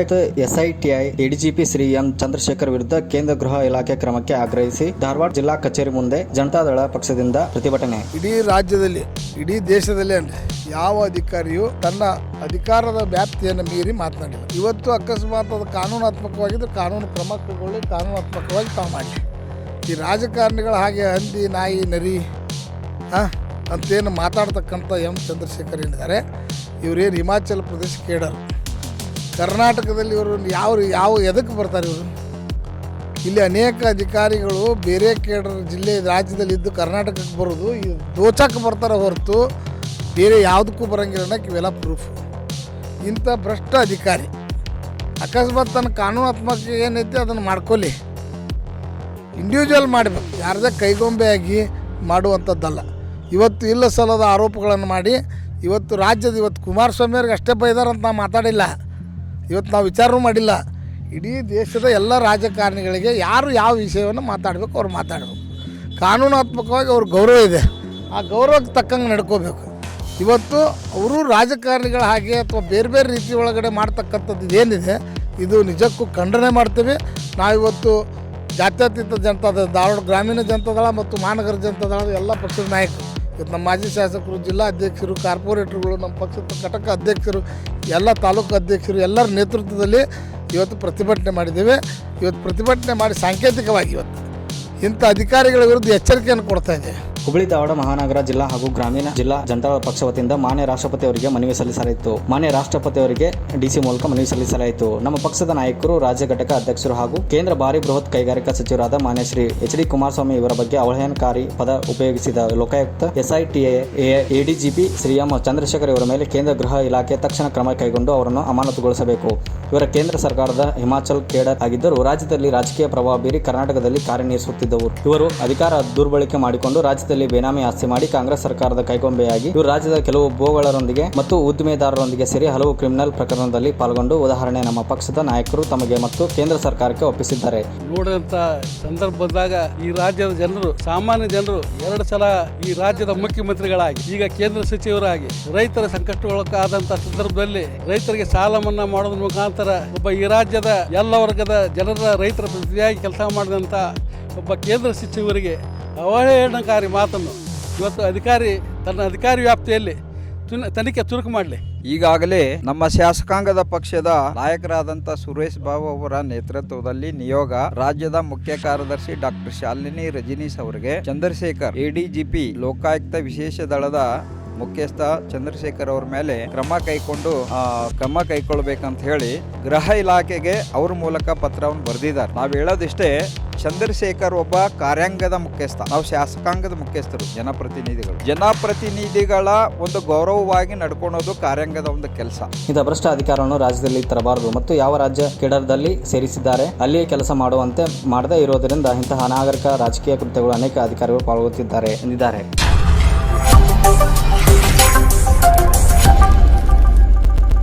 Lokayukta ಎಸ್ಐಟಿಐ ADGP Shri M Chandrashekhar ವಿರುದ್ಧ ಕೇಂದ್ರ ಗೃಹ ಇಲಾಖೆ ಕ್ರಮಕ್ಕೆ ಆಗ್ರಹಿಸಿ ಧಾರವಾಡ ಜಿಲ್ಲಾ ಕಚೇರಿ ಮುಂದೆ ಜನತಾದಳ ಪಕ್ಷದಿಂದ ಪ್ರತಿಭಟನೆ. ಇಡೀ ರಾಜ್ಯದಲ್ಲಿ, ಇಡೀ ದೇಶದಲ್ಲಿ ಯಾವ ಅಧಿಕಾರಿಯು ತನ್ನ ಅಧಿಕಾರದ ವ್ಯಾಪ್ತಿಯನ್ನು ಮೀರಿ ಮಾತನಾಡಿಲ್ಲ. ಇವತ್ತು ಅಕಸ್ಮಾತ್ ಅದು ಕಾನೂನಾತ್ಮಕವಾಗಿದ್ದು ಕಾನೂನು ಕ್ರಮ ಕೈಗೊಳ್ಳಿ, ಕಾನೂನಾತ್ಮಕವಾಗಿ ತಾವು ಮಾಡಿ. ಈ ರಾಜಕಾರಣಿಗಳು ಹಾಗೆ ಹಂದಿ, ನಾಯಿ, ನರಿ ಅಂತೇನು ಮಾತಾಡ್ತಕ್ಕಂಥ ಎಂ ಚಂದ್ರಶೇಖರ್ ಏನಿದ್ದಾರೆ, ಇವರೇನು ಹಿಮಾಚಲ ಪ್ರದೇಶ ಕೇಡರ್, ಕರ್ನಾಟಕದಲ್ಲಿ ಇವರು ಯಾವ ಎದಕ್ಕೆ ಬರ್ತಾರೆ ಇವರು? ಇಲ್ಲಿ ಅನೇಕ ಅಧಿಕಾರಿಗಳು ಬೇರೆ ಕೇಡರ್ ಜಿಲ್ಲೆ ರಾಜ್ಯದಲ್ಲಿದ್ದು ಕರ್ನಾಟಕಕ್ಕೆ ಬರೋದು ದೋಚಕ್ಕೆ ಬರ್ತಾರೆ ಹೊರತು ಬೇರೆ ಯಾವುದಕ್ಕೂ ಬರೋಂಗಿಲ್ಲ ಅನ್ನೋಕೆ ಇವೆಲ್ಲ ಪ್ರೂಫ್. ಇಂಥ ಭ್ರಷ್ಟ ಅಧಿಕಾರಿ ಅಕಸ್ಮಾತ್ ತನ್ನ ಕಾನೂನಾತ್ಮಕ ಏನೈತೆ ಅದನ್ನು ಮಾಡ್ಕೊಳ್ಳಿ, ಇಂಡಿವಿಜುವಲ್ ಮಾಡಬೇಕು, ಯಾರದೇ ಕೈಗೊಂಬೆಯಾಗಿ ಮಾಡುವಂಥದ್ದಲ್ಲ. ಇವತ್ತು ಇಲ್ಲ ಸಲ್ಲದ ಆರೋಪಗಳನ್ನು ಮಾಡಿ ಇವತ್ತು ಕುಮಾರಸ್ವಾಮಿ ಅವ್ರಿಗೆ ಅಷ್ಟೇ ಬೈದಾರಂತ ನಾವು ಮಾತಾಡಿಲ್ಲ, ಇವತ್ತು ನಾವು ವಿಚಾರವೂ ಮಾಡಿಲ್ಲ. ಇಡೀ ದೇಶದ ಎಲ್ಲ ರಾಜಕಾರಣಿಗಳಿಗೆ ಯಾರು ಯಾವ ವಿಷಯವನ್ನು ಮಾತಾಡಬೇಕು ಅವ್ರು ಮಾತಾಡಬೇಕು. ಕಾನೂನಾತ್ಮಕವಾಗಿ ಅವ್ರ ಗೌರವ ಇದೆ, ಆ ಗೌರವಕ್ಕೆ ತಕ್ಕಂಗೆ ನಡ್ಕೋಬೇಕು. ಇವತ್ತು ಅವರು ರಾಜಕಾರಣಿಗಳ ಹಾಗೆ ಅಥವಾ ಬೇರೆ ಬೇರೆ ರೀತಿ ಒಳಗಡೆ ಮಾಡ್ತಕ್ಕಂಥದ್ದು ಇದೇನಿದೆ ಇದು ನಿಜಕ್ಕೂ ಖಂಡನೆ ಮಾಡ್ತೀವಿ. ನಾವಿವತ್ತು ಜಾತ್ಯತೀತ ಜನತಾದಳ, ಧಾರವಾಡ ಗ್ರಾಮೀಣ ಜನತಾದಳ ಮತ್ತು ಮಹಾನಗರ ಜನತಾದಳದ ಎಲ್ಲ ಪಕ್ಷದ ನಾಯಕರು, ಇವತ್ತು ನಮ್ಮ ಮಾಜಿ ಶಾಸಕರು, ಜಿಲ್ಲಾ ಅಧ್ಯಕ್ಷರು, ಕಾರ್ಪೊರೇಟರ್ಗಳು, ನಮ್ಮ ಪಕ್ಷದ ಘಟಕ ಅಧ್ಯಕ್ಷರು, ಎಲ್ಲ ತಾಲೂಕು ಅಧ್ಯಕ್ಷರು ಎಲ್ಲರ ನೇತೃತ್ವದಲ್ಲಿ ಇವತ್ತು ಪ್ರತಿಭಟನೆ ಮಾಡಿದ್ದೇವೆ. ಇವತ್ತು ಪ್ರತಿಭಟನೆ ಮಾಡಿ ಸಾಂಕೇತಿಕವಾಗಿ ಇವತ್ತು ಇಂಥ ಅಧಿಕಾರಿಗಳ ವಿರುದ್ಧ ಎಚ್ಚರಿಕೆಯನ್ನು ಕೊಡ್ತಾ ಇದ್ದೇವೆ. ಹುಬ್ಬಳ್ಳಿ ಧಾರವಾಡ ಮಹಾನಗರ ಜಿಲ್ಲಾ ಹಾಗೂ ಗ್ರಾಮೀಣ ಜಿಲ್ಲಾ ಜನತಾದಳ ಪಕ್ಷ ವತಿಯಿಂದ ಮಾನ್ಯ ರಾಷ್ಟ್ರಪತಿ ಅವರಿಗೆ ಮನವಿ ಸಲ್ಲಿಸಲಾಯಿತು. ಮಾನ್ಯ ರಾಷ್ಟ್ರಪತಿ ಅವರಿಗೆ ಡಿಸಿ ಮೂಲಕ ಮನವಿ ಸಲ್ಲಿಸಲಾಯಿತು. ನಮ್ಮ ಪಕ್ಷದ ನಾಯಕರು, ರಾಜ್ಯ ಘಟಕ ಅಧ್ಯಕ್ಷರು ಹಾಗೂ ಕೇಂದ್ರ ಭಾರಿ ಬೃಹತ್ ಕೈಗಾರಿಕಾ ಸಚಿವರಾದ ಮಾನ್ಯ ಶ್ರೀ ಎಚ್.ಡಿ. ಕುಮಾರಸ್ವಾಮಿ ಇವರ ಬಗ್ಗೆ ಅವಹೇಳನಕಾರಿ ಪದ ಉಪಯೋಗಿಸಿದ ಲೋಕಾಯುಕ್ತ ಎಸ್ಐಟಿಐ ಎಡಿಜಿಪಿ ಶ್ರೀ ಎಂ ಚಂದ್ರಶೇಖರ್ ಇವರ ಮೇಲೆ ಕೇಂದ್ರ ಗೃಹ ಇಲಾಖೆ ತಕ್ಷಣ ಕ್ರಮ ಕೈಗೊಂಡು ಅವರನ್ನು ಅಮಾನತುಗೊಳಿಸಬೇಕು. ಇವರ ಕೇಂದ್ರ ಸರ್ಕಾರದ ಹಿಮಾಚಲ್ ಕೇಡರ್ ಆಗಿದ್ದರೂ ರಾಜ್ಯದಲ್ಲಿ ರಾಜಕೀಯ ಪ್ರಭಾವ ಬೀರಿ ಕರ್ನಾಟಕದಲ್ಲಿ ಕಾರ್ಯನಿರ್ವಹಿಸುತ್ತಿದ್ದವರು. ಇವರು ಅಧಿಕಾರ ದುರ್ಬಳಕೆ ಮಾಡಿಕೊಂಡು ರಾಜ್ಯದಲ್ಲಿ ಬೇನಾಮಿ ಆಸ್ತಿ ಮಾಡಿ ಕಾಂಗ್ರೆಸ್ ಸರ್ಕಾರದ ಕೈಗೊಂಬೆಯಾಗಿ ಇವರು ರಾಜ್ಯದ ಕೆಲವು ಭೂಗಳರೊಂದಿಗೆ ಮತ್ತು ಉದ್ದಿಮೆದಾರರೊಂದಿಗೆ ಸೇರಿ ಹಲವು ಕ್ರಿಮಿನಲ್ ಪ್ರಕರಣದಲ್ಲಿ ಪಾಲ್ಗೊಂಡು ಉದಾಹರಣೆ ನಮ್ಮ ಪಕ್ಷದ ನಾಯಕರು ತಮಗೆ ಮತ್ತು ಕೇಂದ್ರ ಸರ್ಕಾರಕ್ಕೆ ಒಪ್ಪಿಸಿದ್ದಾರೆ. ನೋಡಿದಂತ ಸಂದರ್ಭದಾಗ ಈ ರಾಜ್ಯದ ಜನರು, ಸಾಮಾನ್ಯ ಜನರು 2 ಸಲ ಈ ರಾಜ್ಯದ ಮುಖ್ಯಮಂತ್ರಿಗಳಾಗಿ ಈಗ ಕೇಂದ್ರ ಸಚಿವರಾಗಿ ರೈತರ ಸಂಕಷ್ಟಗೊಳಗಾದಂತ ಸಂದರ್ಭದಲ್ಲಿ ರೈತರಿಗೆ ಸಾಲ ಮನ್ನಾ ಮಾಡೋದ್ರ ಮುಖಾಂತರ ಒಬ್ಬ ಈ ರಾಜ್ಯದ ಎಲ್ಲ ವರ್ಗದ ಜನರ ರೈತರ ಪ್ರತಿನಿಧಿಯಾಗಿ ಕೆಲಸ ಮಾಡಿದಂತ ಒಬ್ಬ ಕೇಂದ್ರ ಸಚಿವರಿಗೆ ಅವಹೇಳನಕಾರಿ ಮಾತನ್ನು ಇವತ್ತು ಅಧಿಕಾರಿ ತನ್ನ ಅಧಿಕಾರಿ ವ್ಯಾಪ್ತಿಯಲ್ಲಿ ತನಿಖೆ ಚುರುಕು ಮಾಡಲಿ. ಈಗಾಗಲೇ ನಮ್ಮ ಶಾಸಕಾಂಗದ ಪಕ್ಷದ ನಾಯಕರಾದಂಥ ಸುರೇಶ್ ಬಾಬು ಅವರ ನೇತೃತ್ವದಲ್ಲಿ ನಿಯೋಗ ರಾಜ್ಯದ ಮುಖ್ಯ ಕಾರ್ಯದರ್ಶಿ ಡಾಕ್ಟರ್ ಶಾಲಿನಿ ರಜನೀಶ್ ಅವರಿಗೆ ಚಂದ್ರಶೇಖರ್ ಎಡಿಜಿಪಿ ಲೋಕಾಯುಕ್ತ ವಿಶೇಷ ದಳದ ಮುಖ್ಯಸ್ಥ ಚಂದ್ರಶೇಖರ್ ಅವ್ರ ಮೇಲೆ ಕ್ರಮ ಕೈಗೊಳ್ಬೇಕಂತ ಹೇಳಿ ಗೃಹ ಇಲಾಖೆಗೆ ಅವ್ರ ಮೂಲಕ ಪತ್ರವನ್ನು ಬರೆದಿದ್ದಾರೆ. ನಾವು ಹೇಳೋದಿಷ್ಟೇ, ಚಂದ್ರಶೇಖರ್ ಒಬ್ಬ ಕಾರ್ಯಾಂಗದ ಮುಖ್ಯಸ್ಥ, ನಾವು ಶಾಸಕಾಂಗದ ಮುಖ್ಯಸ್ಥರು, ಜನಪ್ರತಿನಿಧಿಗಳ ಒಂದು ಗೌರವವಾಗಿ ನಡ್ಕೊಳ್ಳೋದು ಕಾರ್ಯಾಂಗದ ಒಂದು ಕೆಲಸ. ಇಂಥ ಭ್ರಷ್ಟ ಅಧಿಕಾರವನ್ನು ರಾಜ್ಯದಲ್ಲಿ ತರಬಾರದು ಮತ್ತು ಯಾವ ರಾಜ್ಯ ಕೇಡರ್ದಲ್ಲಿ ಸೇರಿಸಿದ್ದಾರೆ ಅಲ್ಲಿಯೇ ಕೆಲಸ ಮಾಡುವಂತೆ ಮಾಡದೇ ಇರೋದರಿಂದ ಇಂತಹ ಅನಾಗರಿಕ ರಾಜಕೀಯ ಕೃತ್ಯಗಳು ಅನೇಕ ಅಧಿಕಾರಿಗಳು ಪಾಲ್ಗೊಳ್ಳುತ್ತಿದ್ದಾರೆ ಎಂದಿದ್ದಾರೆ.